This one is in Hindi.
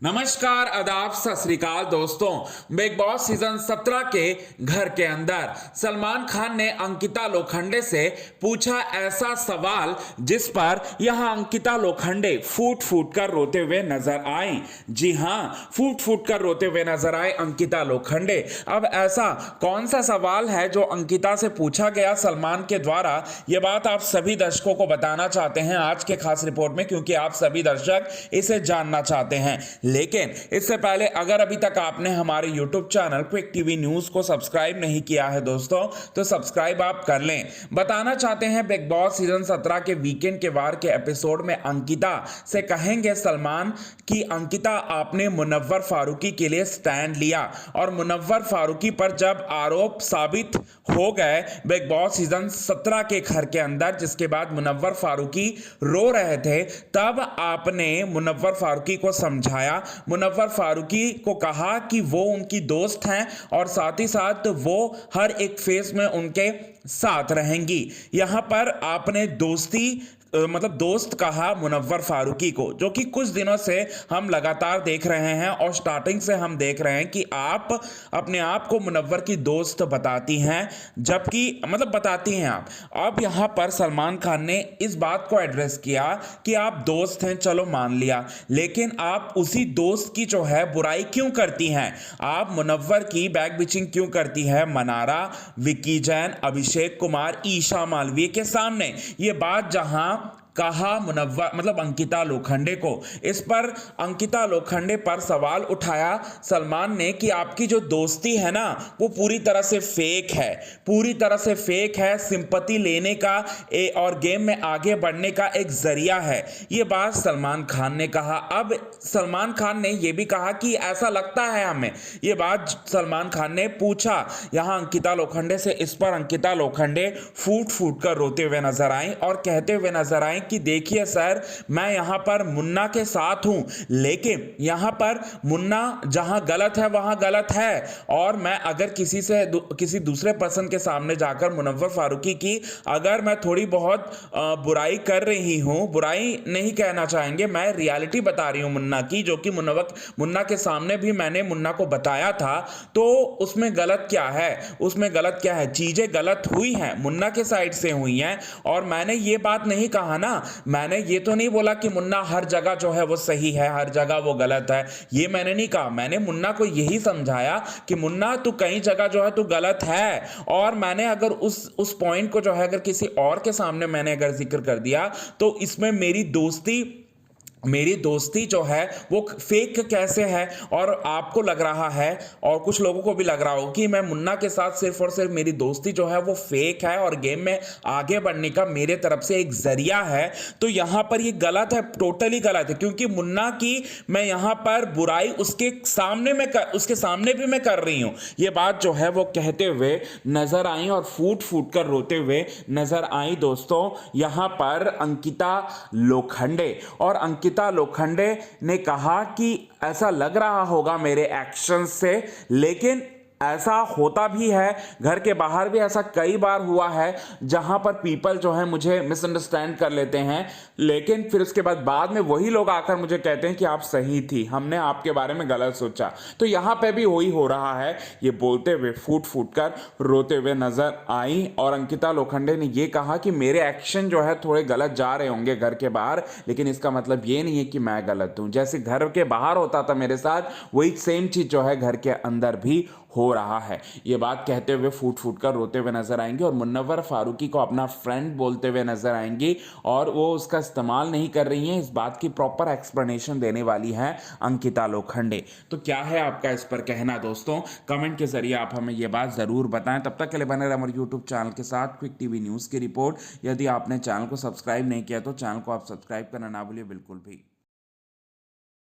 नमस्कार, आदाब, सत श्री अकाल दोस्तों। बिग बॉस सीजन 17 के घर के अंदर सलमान खान ने अंकिता लोखंडे से पूछा ऐसा सवाल जिस पर यहां अंकिता लोखंडे फूट फूट कर रोते हुए नजर आई। जी हां, फूट फूट कर रोते हुए नजर आए अंकिता लोखंडे। अब ऐसा कौन सा सवाल है जो अंकिता से पूछा गया सलमान के द्वारा, यह बात आप सभी दर्शकों को बताना चाहते हैं आज के खास रिपोर्ट में, क्योंकि आप सभी दर्शक इसे जानना चाहते हैं। लेकिन इससे पहले अगर अभी तक आपने हमारे YouTube channel quick TV news को सब्सक्राइब नहीं किया है दोस्तों, तो सब्सक्राइब आप कर लें। बताना चाहते हैं बिग बॉस सीजन 17 के वीकेंड के वार के एपिसोड में अंकिता से कहेंगे सलमान कि अंकिता आपने मुनव्वर फारूकी के लिए स्टैंड लिया, और मुनव्वर फारूकी पर जब आरोप साबित हो गए बिग बॉस सीजन 17 के घर के अंदर, जिसके बाद मुनव्वर फारूकी रो रहे थे, तब आपने मुनव्वर फारूकी को समझाया, मुनव्वर फारूकी को कहा कि वो उनकी दोस्त हैं और साथ ही साथ वो हर एक फेस में उनके साथ रहेंगी। यहां पर आपने दोस्त कहा मुनव्वर फारूकी को, जो कि कुछ दिनों से हम लगातार देख रहे हैं और स्टार्टिंग से हम देख रहे हैं कि आप अपने आप को मुनव्वर की दोस्त बताती हैं, जबकि बताती हैं आप। अब यहां पर सलमान खान ने इस बात को एड्रेस किया कि आप दोस्त हैं, चलो मान लिया, लेकिन आप उसी दोस्त की जो है बुराई क्यों करती हैं? आप मुनव्वर की बैक बिचिंग क्यों करती है मनारा, विक्की जैन, अभिषेक कुमार, ईशा मालवीय के सामने? ये बात जहां कहा मुनव्वर अंकिता लोखंडे को, इस पर अंकिता लोखंडे पर सवाल उठाया सलमान ने कि आपकी जो दोस्ती है ना, वो पूरी तरह से फेक है, पूरी तरह से फेक है, सिंपैथी लेने का और गेम में आगे बढ़ने का एक जरिया है। ये बात सलमान खान ने कहा। अब सलमान खान ने यह भी कहा कि ऐसा लगता है हमें, ये बात सलमान खान ने पूछा यहां अंकिता लोखंडे से। इस पर अंकिता लोखंडे फूट फूट कर रोते हुए नजर आई और कहते हुए नजर आई कि देखिए सर, मैं यहां पर मुन्ना के साथ हूं, लेकिन यहां पर मुन्ना जहां गलत है वहां गलत है, और मैं अगर किसी दूसरे पर्सन के सामने जाकर मुनव्वर फारूकी की अगर मैं थोड़ी बहुत बुराई कर रही हूं, बुराई नहीं कहना चाहेंगे, मैं रियलिटी बता रही हूं मुन्ना की, जो कि मुन्ना के सामने भी मैंने मुन्ना को बताया था, तो उसमें गलत क्या है? उसमें गलत क्या है? चीजें गलत हुई हैं, मुन्ना के साइड से हुई हैं। और मैंने ये बात नहीं कहा ना, मैंने ये तो नहीं बोला कि मुन्ना हर जगह जो है वो सही है, हर जगह वो गलत है, ये मैंने नहीं कहा। मैंने मुन्ना को यही समझाया कि मुन्ना तू कई जगह जो है तू गलत है, और मैंने अगर उस पॉइंट को जो है अगर किसी और के सामने मैंने अगर जिक्र कर दिया, तो इसमें मेरी दोस्ती जो है वो फेक कैसे है? और आपको लग रहा है और कुछ लोगों को भी लग रहा हो कि मैं मुन्ना के साथ सिर्फ और सिर्फ मेरी दोस्ती जो है वो फेक है और गेम में आगे बढ़ने का मेरे तरफ से एक जरिया है, तो यहां पर ये गलत है, टोटली गलत है, क्योंकि मुन्ना की मैं यहां पर बुराई उसके सामने भी मैं कर रही हूं। ये बात जो है वो कहते हुए नजर आई और फूट फूट कर रोते हुए नजर आई दोस्तों यहां पर अंकिता लोखंडे। और अंकिता लोखंडे ने कहा कि ऐसा लग रहा होगा मेरे एक्शन से, लेकिन ऐसा होता भी है, घर के बाहर भी ऐसा कई बार हुआ है जहां पर पीपल जो है मुझे मिसअंडरस्टैंड कर लेते हैं, लेकिन फिर उसके बाद में वही लोग आकर मुझे कहते हैं कि आप सही थी, हमने आपके बारे में गलत सोचा। तो यहां पे भी वही हो रहा है। ये बोलते हुए फूट फूट कर रोते हुए नजर आई, और अंकिता लोखंडे ने यह कहा कि मेरे एक्शन जो है थोड़े गलत जा रहे होंगे घर के बाहर, लेकिन इसका मतलब ये नहीं है कि मैं गलत हूं। जैसे घर के बाहर होता था मेरे साथ, वही सेम चीज जो है घर के अंदर भी हो रहा है। ये बात कहते हुए फूट फूट कर रोते हुए नजर आएंगे और मुनव्वर फारूकी को अपना फ्रेंड बोलते हुए नजर आएंगी, और वो उसका इस्तेमाल नहीं कर रही हैं। इस बात की प्रॉपर एक्सप्लेनेशन देने वाली है अंकिता लोखंडे। तो क्या है आपका इस पर कहना दोस्तों? कमेंट के जरिए आप हमें ये बात जरूर बताएं। तब तक के लिए बने रहे हमारे यूट्यूब चैनल के साथ क्विक टीवी न्यूज की रिपोर्ट। यदि आपने चैनल को सब्सक्राइब नहीं किया तो चैनल को आप सब्सक्राइब करना ना भूलिए बिल्कुल भी।